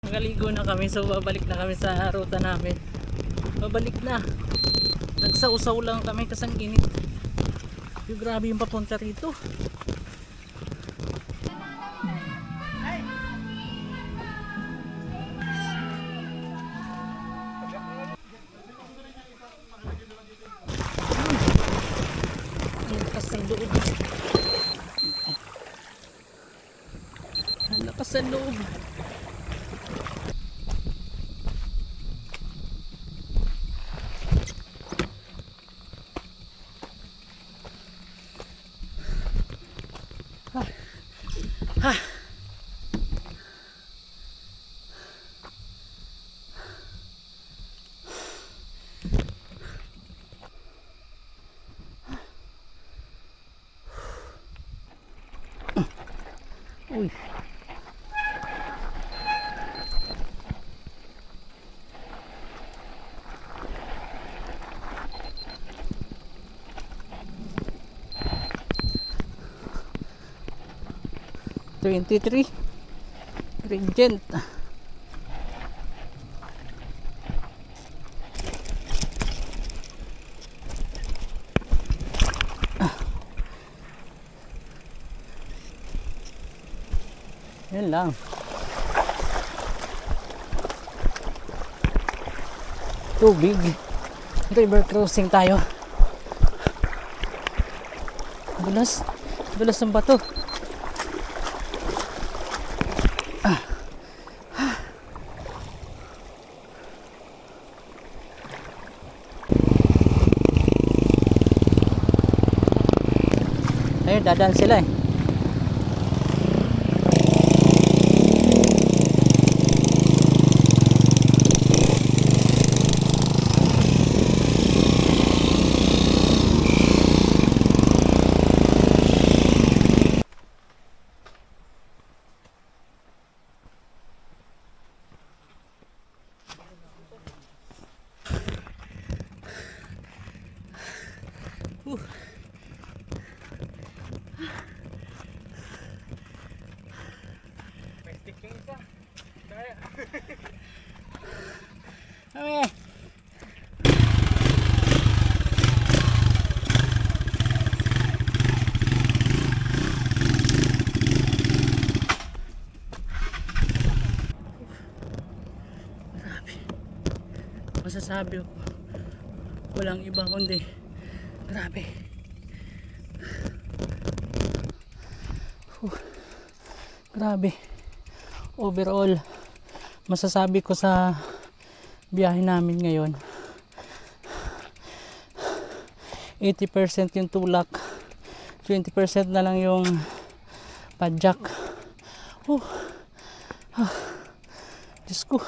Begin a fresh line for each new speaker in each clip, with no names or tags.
Nakaligo na kami, so babalik na kami sa ruta namin. Babalik na. Nagsausaw lang kami kasi ang init. Yung grabe yung papunta rito. Ang lakas ng loob. Ang lakas ng loob. Ha. Uy. $23 Regent. Yan lang. Tubig. River crossing tayo. Dulas. Dulas ng bato. Ayun, dadaan sila eh. Masasabi ko walang iba kundi grabe. Grabe. Overall masasabi ko sa biyahe namin ngayon 80% yung tulak, 20% na lang yung padjak. Diyos ko.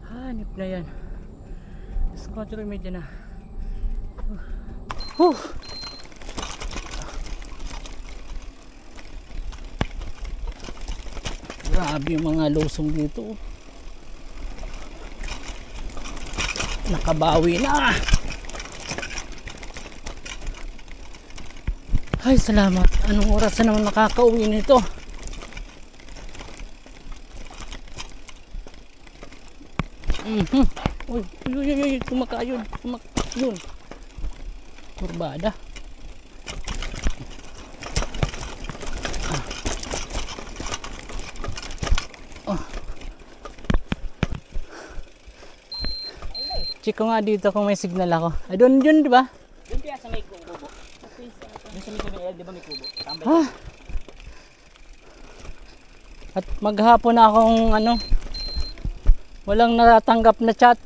Hanip na yan. 4:30 na. Grabe yung mga lusong dito. Nakabawi na. Ay, salamat. Anong oras na naman nakakauwi nito? Uy, kumakayod. Yun. Kurbada. Check ko nga dito kung may signal ako. Ay, doon yun, di ba?
Doon kaya sa may kubo. Doon sa may kubo, di ba may kubo?
At maghapon na akong walang natatanggap na chat.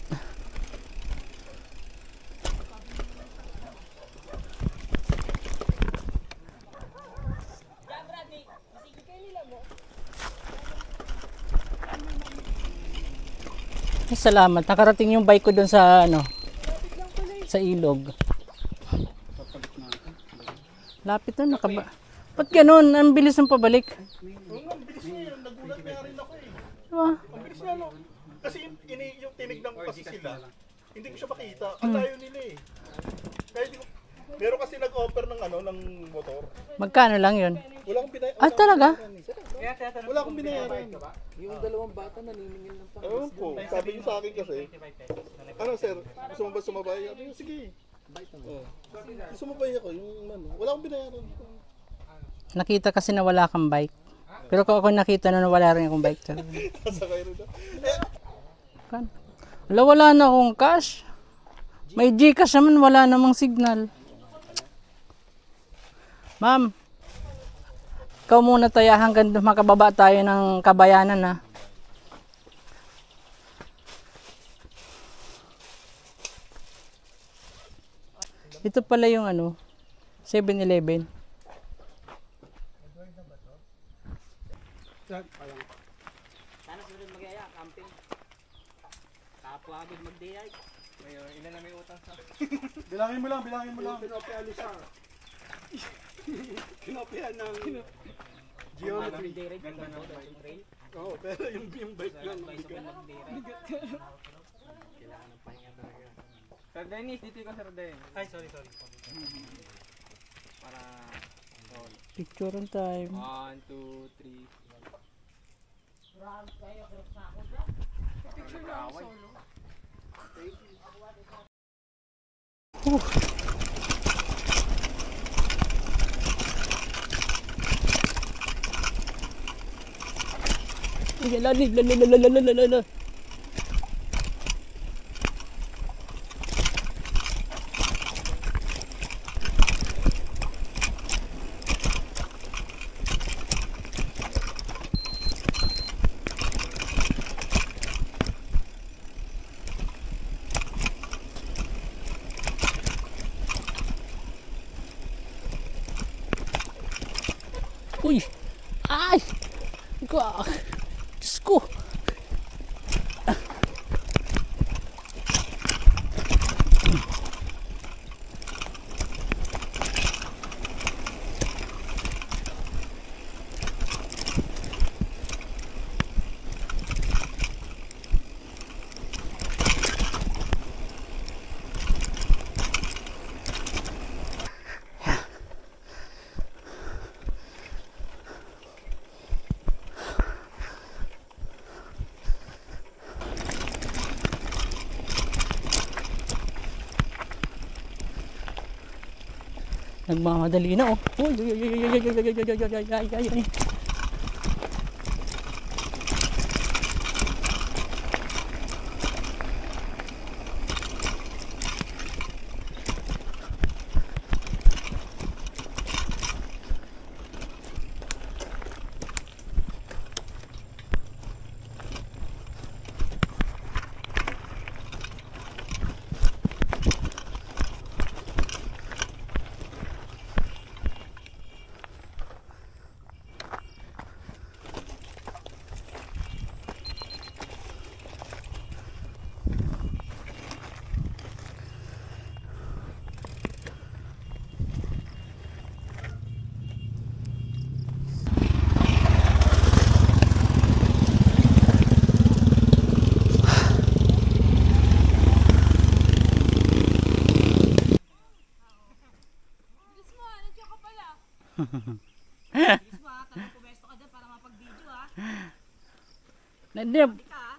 Salamat. Nakarating yung bike ko doon sa sa ilog. Lapit na, nakaba. Ba't ganun? Ang bilis ng pabalik.
Ang bilis niya yun. Nagulat nga rin ako eh.
Diba?
Ang bilis niya, no? Kasi yung tinignan ko kasi sila, hindi ko siya makita. Ang layo nila eh. Kaya di ko, meron kasi nag-offer ng ano, ng motor.
Magkano lang yun?
Wala akong binayaran.
Ah, talaga?
Wala akong binayaran.
Yung dalawang bata naniningil ng pang.
Ewan ko, sabi niyo sa akin kasi, ano sir, gusto mo ba sumabay? Sabi niyo, sige. Oh. Sumabay ako, yung ano, wala akong binayaran.
Nakita kasi na wala kang bike. Pero kung ako nakita na wala rin akong bike talaga.
Kasakay rin ako.
Kan? Wala na akong cash. May Gcash naman, wala namang signal. Ma'am, ikaw muna tayo hanggang makababa tayo ng Kabayanan ha. Ito pala yung ano, 7-Eleven.
Sana sunod magyaya, camping. Kapwa agad mag-day. Ngayon, ilan na may utang sa...
Bilangin mo lang, bilangin mo lang. Kinopihan ni Sar. Kinopihan ng geometry.
Day ride, kung ano, yung trail.
Oo, pero yung bike lang.
Advice ko mag-day ride. Kailangan ng pahinga talaga. Sir Dennis, dito ka Sir Dennis. Ay, sorry. Para...
Picture on time.
1, 2, 3.
Lalalala. Uy! Ay! Diyos ko! Nagmamadali na oh. Uy, ay.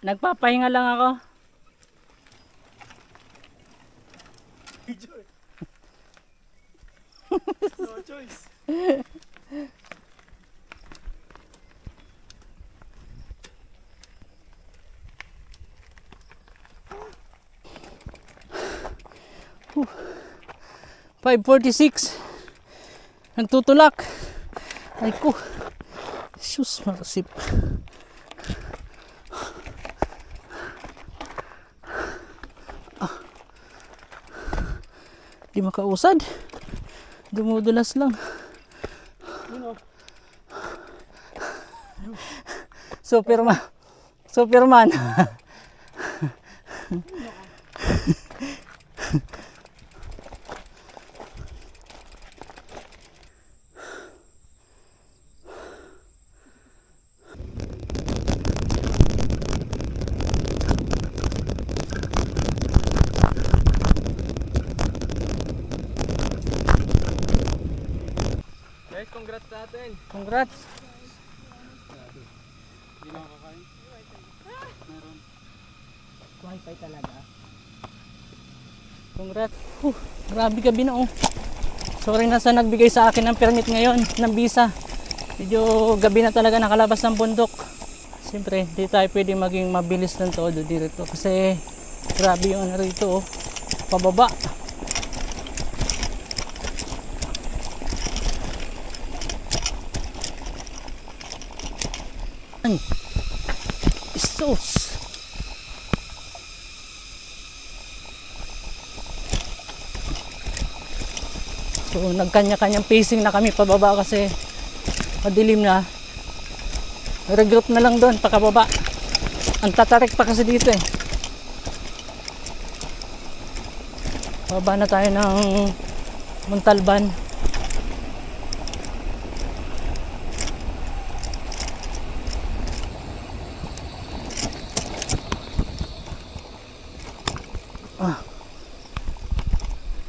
Nagpapahinga lang ako.
No choice.
Whew. 5:46. Nagtutulak. Ay ko. Sus, marasip. Di makausad. Dumudulas lang. Superman. Superman.
congrats sa atin.
Congrats.
Hindi na kakain. Meron.
Wifi talaga. Congrats. Grabe gabi na oh. Sorry na sa nagbigay sa akin ng permit ngayon, ng visa. Medyo gabi na talaga nakalabas ng bundok. Siyempre, di tayo pwede maging mabilis ng todo dito kasi grabe yung ano rito oh. Pababa. Isos. So nagkanya-kanyang pacing na kami pababa kasi madilim na. Regroup na lang doon pakababa. Ang tatarik pa kasi dito eh. Baba na tayo ng Montalban.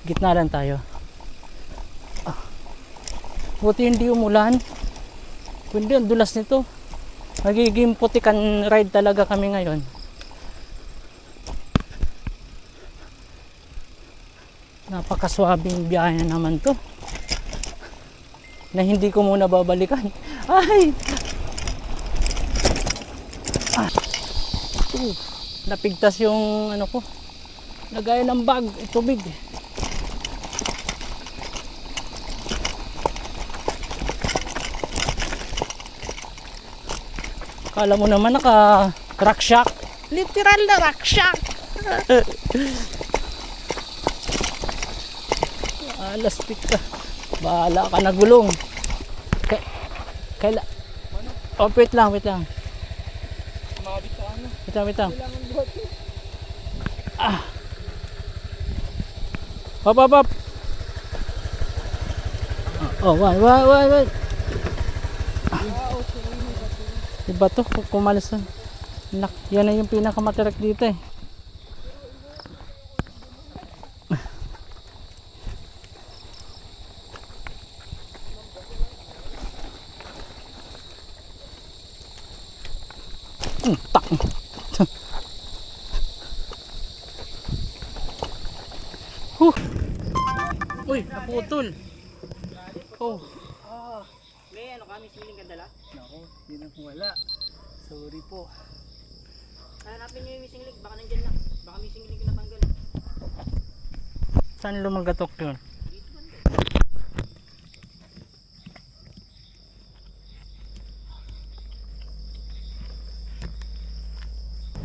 Gitna lang tayo. Buti hindi umulan. Kundi ang dulas nito. Magiging putikan ride talaga kami ngayon. Napakaswabing biyahe na naman to. Na hindi ko muna babalikan. Ay! Napigtas yung ano ko. Lagay ng bag, tubig. Kala mo naman naka rock shock. Literal na rock shock. Lastik ka. Bahala ka na gulong. Kaila. Oh, wait lang.
Mabit sa ano?
Wait lang.
Kailangan buhat eh.
Hop. Oh, wait. Iba to, kumalas na. Yan na yung pinakamatarak dito eh. Tak. Uy, naputol. Oh.
May ano ka, may siling ka dala?
Nako, hindi na wala. Sorry po.
Hanapin nyo yung missing link, baka nandyan lang. Baka missing link na tanggal.
Saan lumagatok yun?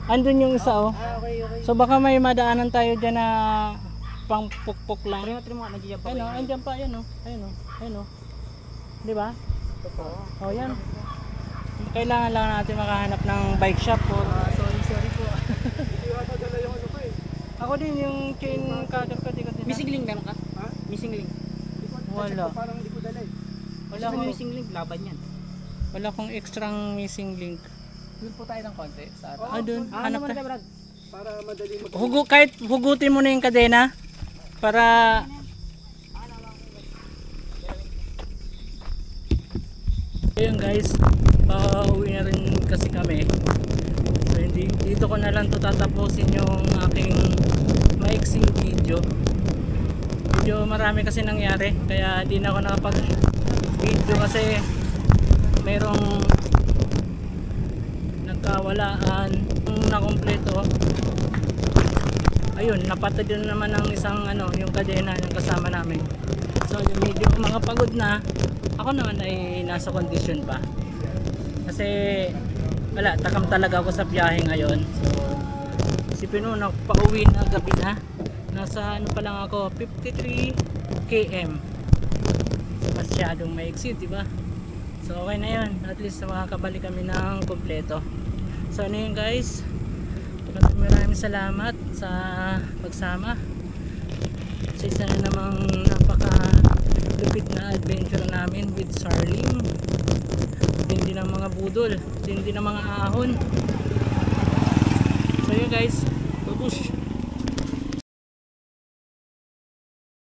Andun yung isa oh.
Okay.
So baka may madaanan tayo dyan na pang pukpok lang.
Try mo nga, nandiyan pa.
Ayun oh, andyan pa, ayun oh. Di ba? Oh, yan. Kailangan lang natin makahanap ng bike shop or
Sorry po.
Hindi ata dala yung ano ko eh.
ako din yung chain cutter ko, di ko din.
Missing link meron ka?
Ha?
Missing link.
Wala.
Parang hindi ko dala eh.
Wala
Sabi mo
akong,
missing link, laban yan.
wala akong extrang missing link.
Doon po tayo ng konti sa atin.
Doon, hanap
naman
tayo.
ka, Brad.
Para madali mag...
Kahit hugutin mo na yung kadena para ayun guys, pauwi na rin kasi kami. So dito ko na lang to tatapusin yung aking maiksing video. Medyo marami kasi nangyari kaya di na ako nakapag video kasi merong nagkawalaan na kompleto. Ayun, napatid din naman ng isang ano, yung kadena yung kasama namin. So yung medyo mga pagod na, ako naman ay nasa kondisyon pa. Kasi wala, takam talaga ako sa biyahe ngayon. So isipin mo, pauwi na gabi na. Nasa ano pa lang ako, 53 km. So masyadong maiksi, diba? So okay na yun, at least makakabalik kami ng kompleto. So ano yun guys, maraming salamat sa pagsama sa isa na namang napaka lupit na adventure namin with Sarling. Hindi ng mga budol, hindi ng mga ahon. So yun guys, babush.